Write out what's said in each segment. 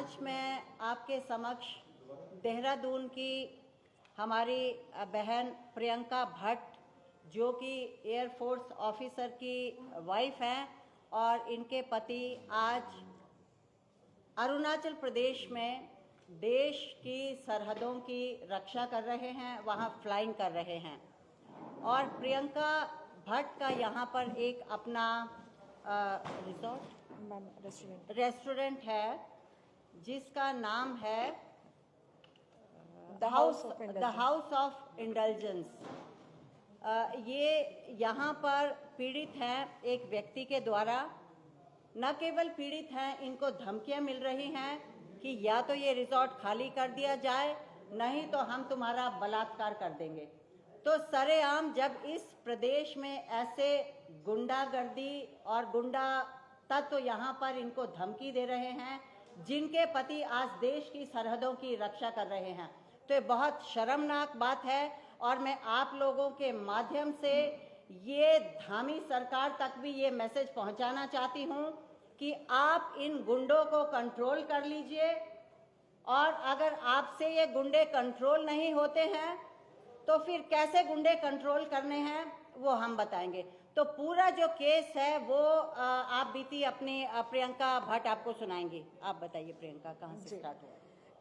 आज मैं आपके समक्ष देहरादून की हमारी बहन प्रियंका भट्ट, जो कि एयरफोर्स ऑफिसर की वाइफ हैं और इनके पति आज अरुणाचल प्रदेश में देश की सरहदों की रक्षा कर रहे हैं, वहाँ फ्लाइंग कर रहे हैं। और प्रियंका भट्ट का यहाँ पर एक अपना रेस्टोरेंट है जिसका नाम है द हाउस ऑफ इंडल्जेंस। ये यहाँ पर पीड़ित हैं एक व्यक्ति के द्वारा। न केवल पीड़ित हैं, इनको धमकियाँ मिल रही हैं कि या तो ये रिजॉर्ट खाली कर दिया जाए, नहीं तो हम तुम्हारा बलात्कार कर देंगे। तो सरेआम जब इस प्रदेश में ऐसे गुंडागर्दी और गुंडा तत्व यहाँ पर इनको धमकी दे रहे हैं, जिनके पति आज देश की सरहदों की रक्षा कर रहे हैं, तो ये बहुत शर्मनाक बात है। और मैं आप लोगों के माध्यम से ये धामी सरकार तक भी ये मैसेज पहुंचाना चाहती हूं कि आप इन गुंडों को कंट्रोल कर लीजिए, और अगर आपसे ये गुंडे कंट्रोल नहीं होते हैं तो फिर कैसे गुंडे कंट्रोल करने हैं वो हम बताएंगे। तो पूरा जो केस है वो आप बीती अपनी प्रियंका भट्ट आपको सुनाएंगी। आप बताइए प्रियंका, कहाँ से स्टार्ट हुआ?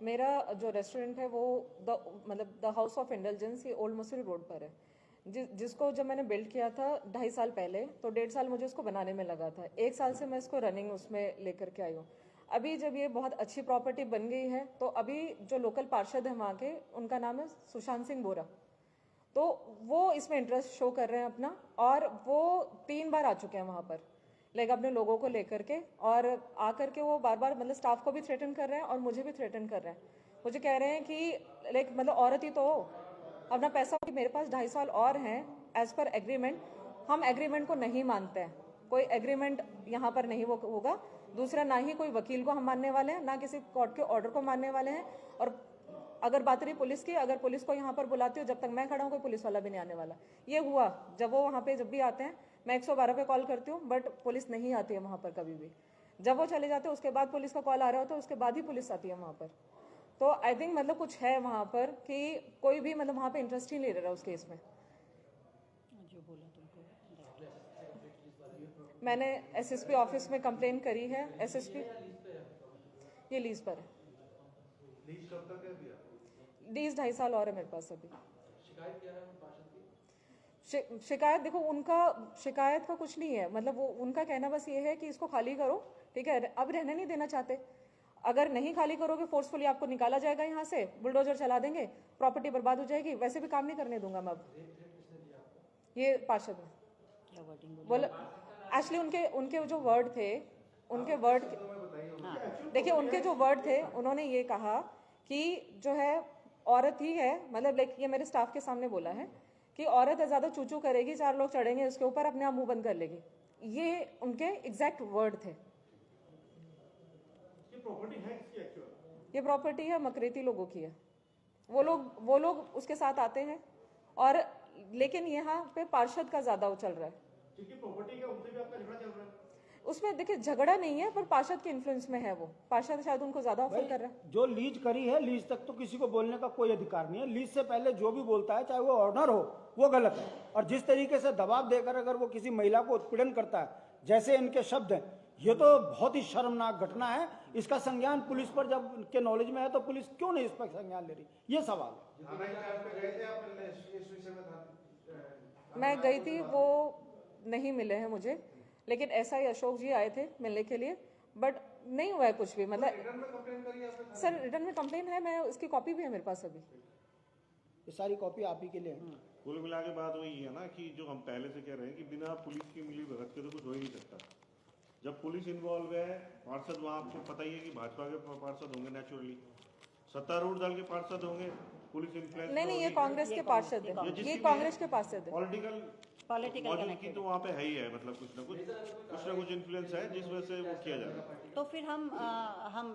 मेरा जो रेस्टोरेंट है वो द हाउस ऑफ इंडल्जेंस, ये ओल्ड मसूरी रोड पर है। जिसको जब मैंने बिल्ड किया था 2.5 साल पहले, तो 1.5 साल मुझे इसको बनाने में लगा था। 1 साल से मैं इसको रनिंग उसमें लेकर के आई हूँ। अभी जब ये बहुत अच्छी प्रॉपर्टी बन गई है, तो अभी जो लोकल पार्षद है वहाँ के, उनका नाम है सुशांत सिंह बोरा, तो वो इसमें इंटरेस्ट शो कर रहे हैं अपना, और वो 3 बार आ चुके हैं वहाँ पर अपने लोगों को लेकर के, और आकर के वो बार बार स्टाफ को भी थ्रेटन कर रहे हैं और मुझे भी थ्रेटन कर रहे हैं। मुझे कह रहे हैं कि औरत ही तो हो, अपना पैसा, मेरे पास 2.5 साल और हैं एज पर एग्रीमेंट। हम एग्रीमेंट को नहीं मानते हैं, कोई एग्रीमेंट यहाँ पर नहीं होगा। दूसरा, ना ही कोई वकील को हम मानने वाले हैं, ना किसी कोर्ट के ऑर्डर को मानने वाले हैं। और अगर बात रही पुलिस की, अगर पुलिस को यहाँ पर बुलाती हूँ, जब तक मैं खड़ा हूँ कोई पुलिस वाला भी नहीं आने वाला। ये हुआ जब वो वहाँ पे जब भी आते हैं, मैं 112 पे कॉल करती हूँ, बट पुलिस नहीं आती है वहाँ पर कभी भी। जब वो चले जाते हैं उसके बाद पुलिस का कॉल आ रहा होता है, उसके बाद ही पुलिस आती है वहाँ पर। तो आई थिंक कुछ है वहाँ पर कि कोई भी वहाँ पे इंटरेस्ट ही नहीं ले रहा उस केस में। जो बोला तुमको, मैंने एसएसपी ऑफिस में कंप्लेन करी है। एसएसपी ये लीज पर है। लीज कब तक है भैया? लीज 2.5 साल और है मेरे पास अभी। शिकायत क्या है पार्षद की? शिकायत देखो, उनका शिकायत का कुछ नहीं है। वो उनका कहना बस ये है कि इसको खाली करो, ठीक है। अब रहने नहीं देना चाहते। अगर नहीं खाली करोगे, फोर्सफुली आपको निकाला जाएगा यहाँ से, बुलडोजर चला देंगे, प्रॉपर्टी बर्बाद हो जाएगी। वैसे भी काम नहीं करने दूंगा मैं अब। ये पार्षद ने बोला, एक्चुअली उनके जो वर्ड थे, उनके वर्ड देखिए, उनके जो वर्ड थे, उन्होंने ये कहा कि जो है औरत ही है, ये मेरे स्टाफ के सामने बोला है कि औरत है, ज्यादा चूचू करेगी, 4 लोग चढ़ेंगे उसके ऊपर, अपने आप मुंह बंद कर लेगी। ये उनके एग्जैक्ट वर्ड थे। ये प्रॉपर्टी है किसकी एक्चुअल? ये प्रॉपर्टी है मकरेती लोगों की है। वो लोग उसके साथ आते हैं, और लेकिन यहाँ पे पार्षद का ज्यादा वो चल रहा है। जिनकी प्रॉपर्टी का उनसे भी आपका झगड़ा चल रहा है? उसमें देखिए झगड़ा नहीं है, पर पार्षद के इन्फ्लुएंस में है वो। पार्षद शायद उनको ज्यादा ऑफर कर रहा है। जो लीज करी है, लीज तक तो किसी को बोलने का कोई अधिकार नहीं है। लीज से पहले जो भी बोलता है, चाहे वो ऑनर हो, वो गलत है। और जिस तरीके से दबाव देकर अगर वो किसी महिला को उत्पीड़न करता है, जैसे इनके शब्द हैं, ये तो बहुत ही शर्मनाक घटना है। इसका संज्ञान पुलिस पर जब इनके नॉलेज में है, तो पुलिस क्यों नहीं इस पर संज्ञान ले रही, ये सवाल है। मैं गई थी, वो नहीं मिले हैं मुझे, लेकिन ऐसा ही अशोक जी आए थे मिलने के लिए, बट नहीं हुआ है कुछ भी। रिटर्न में कंप्लेन करी आपने? सर, रिटर्न में कंप्लेन है, मैं उसकी कॉपी भी है मेरे पास अभी। ये सारी कॉपी आप ही के लिए है। कुल मिला के बात वही है ना कि जो हम पहले से कह रहे हैं कि बिना पुलिस की मिली भगत के तो कुछ हो ही नहीं सकता। जब पुलिस इन्वॉल्व है, पार्षद, वहाँ आपको पता ही है कि भाजपा के पार्षद होंगे, नेचुरली सत्तारूढ़ दल के पार्षद होंगे, पुलिस इन्फ्लुएंस नहीं, ये कांग्रेस के पार्षद है, ये कांग्रेस के पार्षद है। पॉलिटिकल मौजूदगी तो वहाँ पे है ही है। कुछ ना कुछ इन्फ्लुएंस है जिस वजह से वो किया जा रहा है। तो फिर हम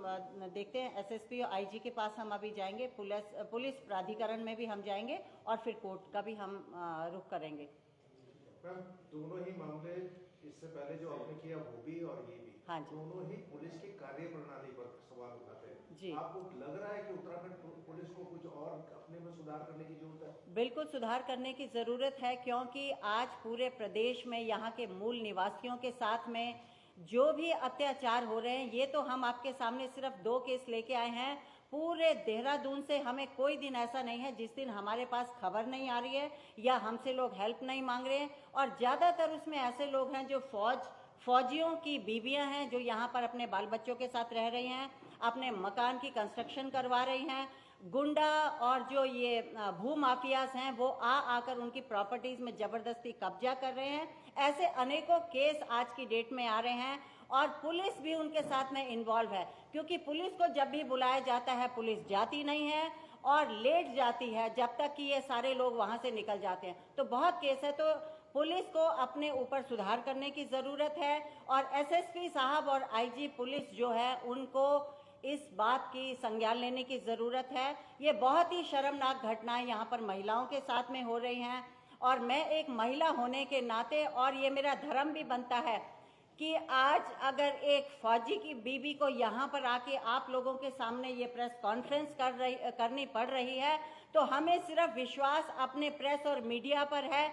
देखते हैं एसएसपी और आईजी के पास हम अभी जाएंगे, पुलिस प्राधिकरण में भी हम जाएंगे, और फिर कोर्ट का भी हम रुख करेंगे। मैम, दोनों ही मामले इससे पहले जो आपने किया वो भी और ये भी, हाँ जी, दोनों ही पुलिस की कार्य प्रणाली पर सवाल उठाते हैं। जी। आपको लग रहा है कि उत्तराखंड पुलिस को कुछ और अपने में सुधार करने की जरूरत है? बिल्कुल सुधार करने की ज़रूरत है, क्योंकि आज पूरे प्रदेश में यहाँ के मूल निवासियों के साथ में जो भी अत्याचार हो रहे हैं, ये तो हम आपके सामने सिर्फ 2 केस लेके आए हैं। पूरे देहरादून से हमें कोई दिन ऐसा नहीं है जिस दिन हमारे पास खबर नहीं आ रही है या हमसे लोग हेल्प नहीं मांग रहे हैं। और ज़्यादातर उसमें ऐसे लोग हैं जो फौजियों की बीवियां हैं, जो यहाँ पर अपने बाल बच्चों के साथ रह रही हैं, अपने मकान की कंस्ट्रक्शन करवा रही हैं। गुंडा और जो ये भू माफियाज हैं वो आकर उनकी प्रॉपर्टीज में जबरदस्ती कब्जा कर रहे हैं। ऐसे अनेकों केस आज की डेट में आ रहे हैं और पुलिस भी उनके साथ में इन्वॉल्व है, क्योंकि पुलिस को जब भी बुलाया जाता है पुलिस जाती नहीं है और लेट जाती है जब तक कि ये सारे लोग वहां से निकल जाते हैं। तो बहुत केस है, तो पुलिस को अपने ऊपर सुधार करने की ज़रूरत है और एसएसपी साहब और आईजी पुलिस जो है उनको इस बात की संज्ञान लेने की ज़रूरत है। ये बहुत ही शर्मनाक घटनाएं यहाँ पर महिलाओं के साथ में हो रही हैं और मैं एक महिला होने के नाते और ये मेरा धर्म भी बनता है कि आज अगर एक फौजी की बीवी को यहाँ पर आके आप लोगों के सामने ये प्रेस कॉन्फ्रेंस करनी पड़ रही है, तो हमें सिर्फ विश्वास अपने प्रेस और मीडिया पर है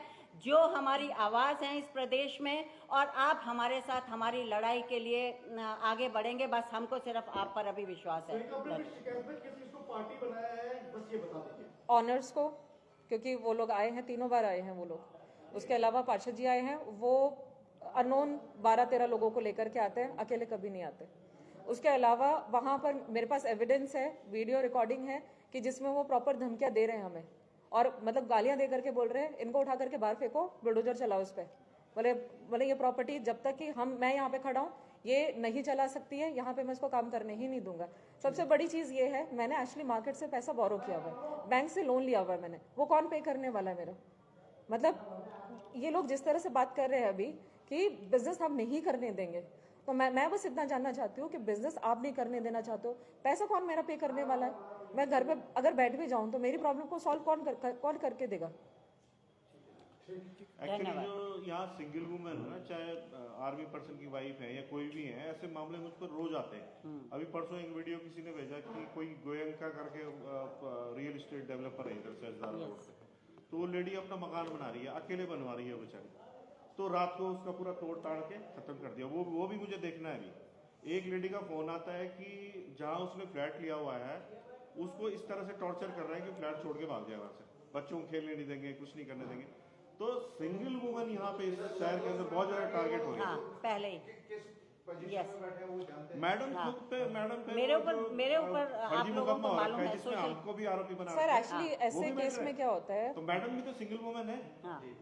जो हमारी आवाज़ है इस प्रदेश में, और आप हमारे साथ हमारी लड़ाई के लिए आगे बढ़ेंगे। बस हमको सिर्फ आप पर अभी विश्वास है। पार्टी बनाया है, बस ये बता दीजिए। ऑनर्स को, क्योंकि वो लोग आए हैं, 3 बार आए हैं वो लोग। उसके अलावा पार्षद जी आए हैं, वो अननोन 12-13 लोगों को लेकर के आते हैं, अकेले कभी नहीं आते। उसके अलावा वहाँ पर मेरे पास एविडेंस है, वीडियो रिकॉर्डिंग है कि जिसमें वो प्रॉपर धमकियाँ दे रहे हैं हमें और मतलब गालियाँ दे करके बोल रहे हैं इनको उठा करके बाहर फेंको, बुलडोजर चलाओ उस पर। बोले ये प्रॉपर्टी जब तक कि मैं यहाँ पे खड़ा हूँ ये नहीं चला सकती है, यहाँ पे मैं इसको काम करने ही नहीं दूंगा। सबसे बड़ी चीज़ ये है, मैंने एक्चुअली मार्केट से पैसा बोरो किया हुआ है, बैंक से लोन लिया हुआ है मैंने, वो कौन पे करने वाला है मेरा? मतलब ये लोग जिस तरह से बात कर रहे हैं अभी कि बिजनेस हम नहीं करने देंगे, तो मैं बस इतना जानना चाहती हूँ कि बिजनेस आप नहीं करने देना चाहते हो, पैसा कौन मेरा पे करने वाला है? मैं घर पे अगर बैठ भी जाऊँ तो मेरी प्रॉब्लम को सॉल्व कौन करके देगा? एक्चुअली जो यहाँ सिंगल वुमेन है ना, चाहे आर्मी पर्सन की वाइफ है या कोई भी है, ऐसे मामले मुझ पर रोज आते हैं। अभी परसों एक वीडियो किसी ने भेजा कि कोई गोयंका करके रियल एस्टेट डेवलपर है इधर से रोड पे, तो वो लेडी अपना मकान बना रही है, अकेले बनवा रही है बेचारी, तो रात को उसका पूरा तोड़ ताड़ के खत्म कर दिया। वो भी मुझे देखना है। अभी एक लेडी का फोन आता है कि जहाँ उसने फ्लैट लिया हुआ है उसको इस तरह से टॉर्चर कर रहा है कि फ्लैट छोड़ के भाग जाए वहां से, बच्चों को खेलने नहीं देंगे, कुछ नहीं करने देंगे। तो सिंगल वुमन यहाँ पे इस शहर के अंदर बहुत ज्यादा टारगेट हो रही है। पहले ही यस मैडम खुद पे मेरे ऊपर आप लोगों को मालूम है, जिसमें हमको भी आरोपी बना सर एक्चुअली ऐसे केस में क्या होता है, तो मैडम भी तो सिंगल वुमन है,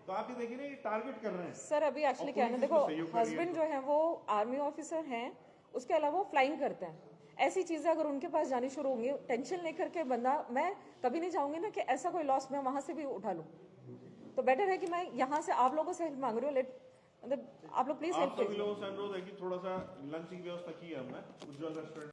तो आप ये देखिए ना, ये टारगेट कर रहे हैं सर अभी एक्चुअली क्या है ना, देखो हस्बैंड जो है वो आर्मी ऑफिसर हैं, उसके अलावा वो फ्लाइंग करते हैं। ऐसी चीजें अगर उनके पास जानी शुरू होंगी, टेंशन लेकर के बंदा, मैं कभी नहीं चाहूंगी ना कि ऐसा कोई लॉस मैं वहां से भी उठा लूं। तो बेटर है कि मैं यहाँ से आप लोगों से हेल्प मांग रही हूँ, मतलब आप लोग प्लीज हेल्प कीजिए। आप सभी लोगों से अनुरोध है कि थोड़ा सा लंच की व्यवस्था की है हमने उज्ज्वल रेस्टोरेंट